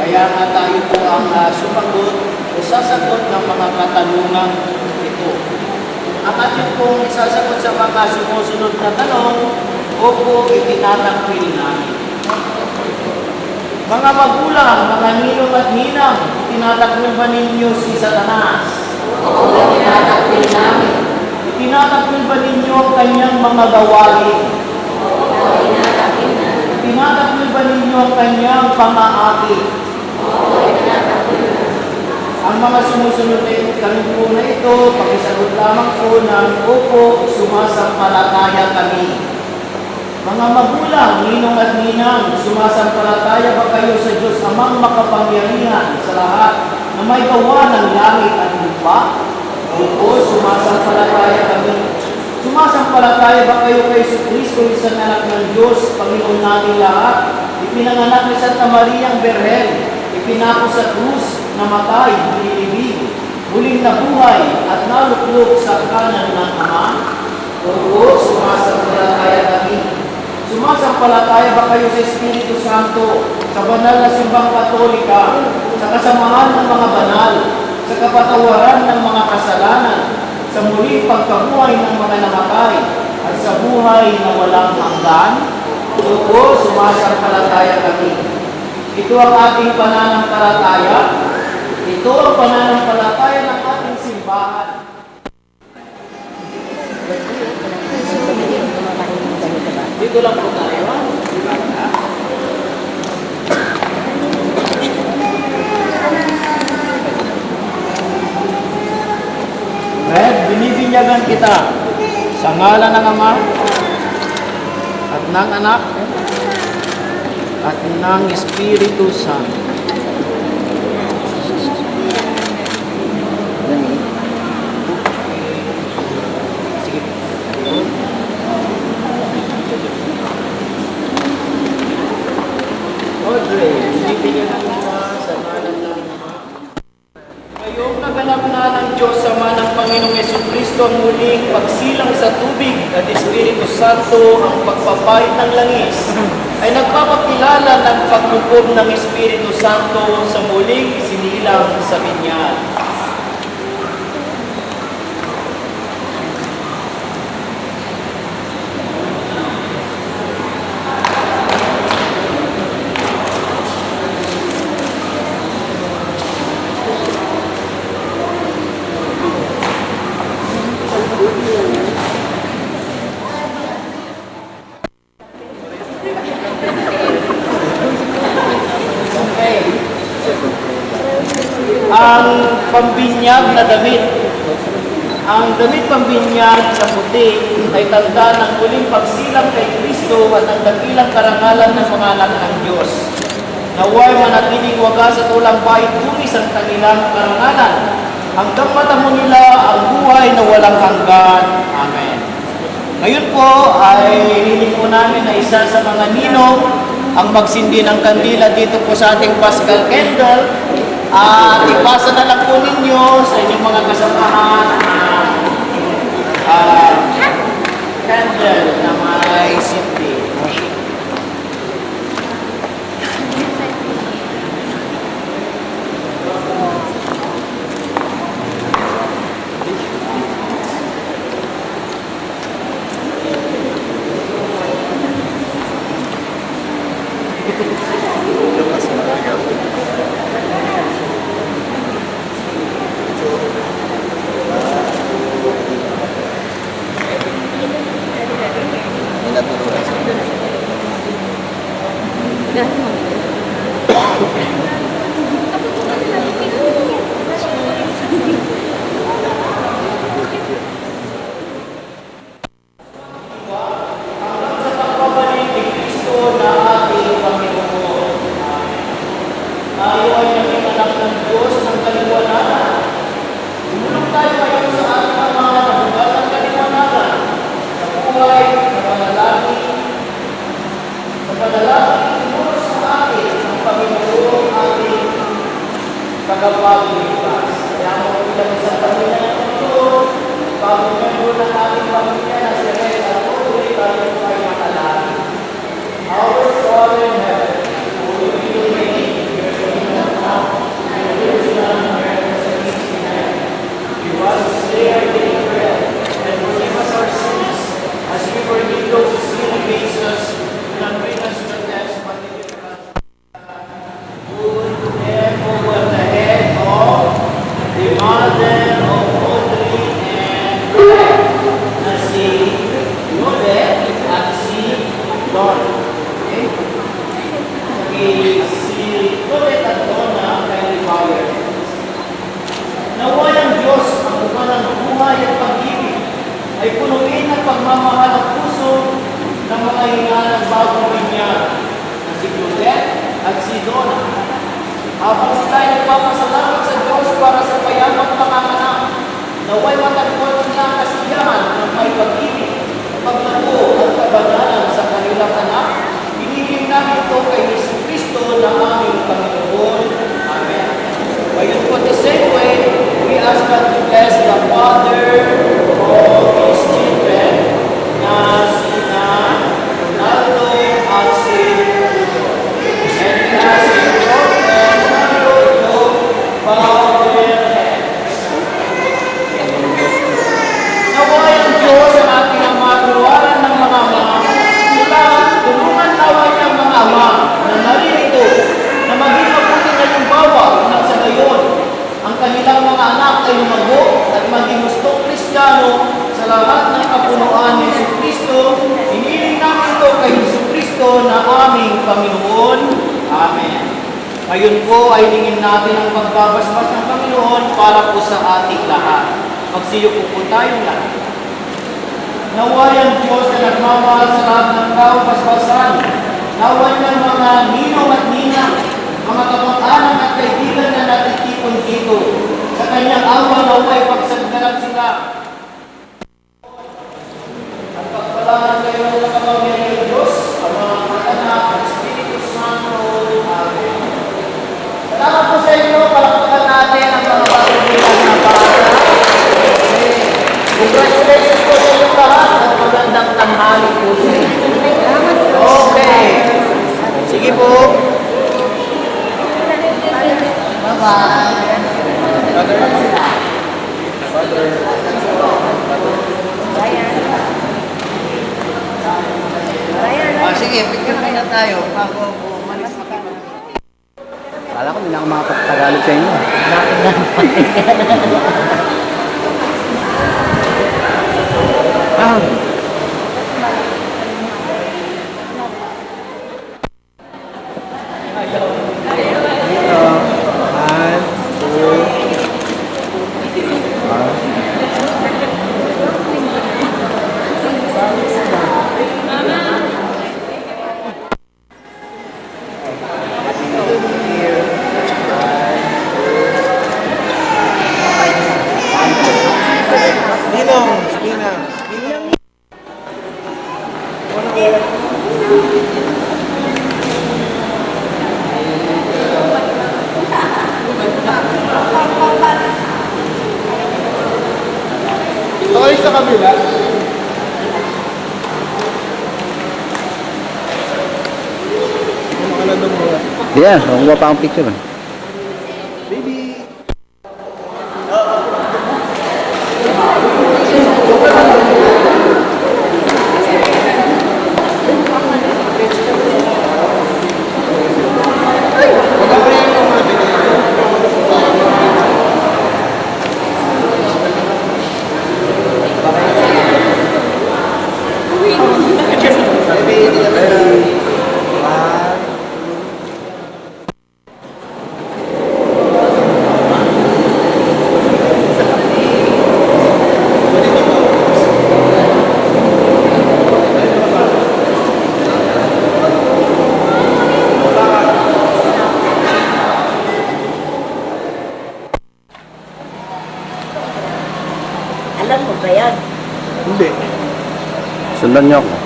Kaya nga tayo po ang sumagot o sasagot ng mga katanungan ito. Ang ating pong isasagot sa mga sumusunod na tanong, opo, itinatakwil namin. Mga magulang, mga ninong at ninang, itinatakwil ba ninyo si Satanas? Oo, itinatakwil namin. Itinatakwil ba ninyo ang kanyang mga gawain? Oo, itinatakwil namin. Itinatakwil ba ninyo ang kanyang pang-aakit? Oo, itinatakwil namin. Ang mga sumusunod na kami po na ito, pakisagot lamang po ng opo, sumasampalataya kami. Mga magulang, ninong at ninang, sumasampalataya ba kayo sa Diyos Amang makapangyarihan sa lahat na may gawa ng langit at lupa? Opo, sumasampalataya kami. Sumasampalataya ba kayo kay Jesucristo, isang anak ng Diyos, Panginoon natin lahat? Ipinanganak ni Santa Mariang Berhen, ipinako sa krus, namatay, nilibig, muling nabuhay at naluklok sa kanan ng Ama? Oo, sumasampalataya kami. Sumasampalataya ba kayo sa Espiritu Santo, sa banal na simbang Katolika, sa kasamahan ng mga banal, sa kapatawaran ng mga kasalanan, sa muling pagkabuhay ng mga namatay, at sa buhay na walang hanggan? Oo, sumasampalataya kami. Ito ang ating pananampalataya. Ito ang pananampalataya ng ating simbahan. Dito lang po tayo. Red, binibinyagan kita sa ngalan ng Ama at ng Anak at ng Espiritu Santo. Sige. Audrey, binibigyan ng Ama sa ngalan ng Ama. Ngayong naganap na ng Diyos Ama ng Panginoong Jesucristo ang muling pagsilang sa tubig at Espiritu Santo ang pagpapait ng langis, ay nagpapakilala ng paglukob ng Espiritu Santo sa muling isinilang sa binyan. Ang pambinyag na damit. Ang damit pambinyag na puti ay tanda ng muling pagsilang kay Kristo at ang dakilang karangalan ng mga anak ng Diyos. Naway manatiling wagas at walang bahid tumis ang kanilang karangalan hanggang matamo nila ang buhay na walang hanggan. Amen. Ngayon po ay hiling po namin na isa sa mga ninong ang magsindi ng kandila dito po sa ating Paschal Candle. At ipasa na lang po ninyo sa inyong mga kasamahan candle na may sindi. Tagapagligtas. Kaya mo bilang isang pamilya ng Panginoon, bago membro ng ating pamilya na si Red at Audrey, tayo po ay makalangin. Our Father in heaven, holy be your name, your kingdom si Colette at Donna kay Power. Naway ang Diyos ang buka ng buhay at pag-ibig ay punuin ng pagmamahal ang puso ng mga hinalang bagong niya na si Colette at si Donna. Habang sila ay nagpapasalamat sa Diyos para sa payamang panganganak, naway matagpuan nila ang kasiyahan ng may pag-ibig, paglago at kabanalan sa kanilang anak. Pinigin namin ito kay Jesucristo na aming Panginoon. Amen. Ngayon po, the same way, we ask God to bless the Father of His children na sina Ronaldo at si and we ask Him to bow their heads. Naway ang Diyos ang ating Ama, tuluaran ng mga ama, tulungan naway ang mga ama na naririto na maging mabuti na yung bawa nang sa gayon ang kanilang mga anak ay lumago at maging gustong Kristiyano sa lahat ng kapunuan ni Jesucristo. Hiniling namin ito kay Jesucristo na aming Panginoon. Amen. Ngayon po ay hingin natin ang pagbabasbas ng Panginoon para po sa ating lahat. Magsiyuko po tayong lahat. Naway ang Diyos na nagmamahal sa lahat ng tao paspasan. Naway ng mga ninong at ninang, mga kapag-anak at kaibigan na natitipon dito. Sa kanyang awa naway pagsagdaran sila. At pagpalaan kayo ng kapangyarihan ng Diyos, ang mga anak at Espiritu Santo. Amen. Salamat po sa inyo. Palakpakan natin ang mga patuloy na bata. Congratulations po sa inyong lahat at magandang tanghali po sa inyo. Okay. Sige po. Sige, picture na tayo bago umalis na kami. Kala ko hindi na ako makapagtagalog sa inyo. Okay sa kabila. Yeah, makuha pa akong picture. Baby. Alam mo ba yan? Hindi. Sundan niyo ako.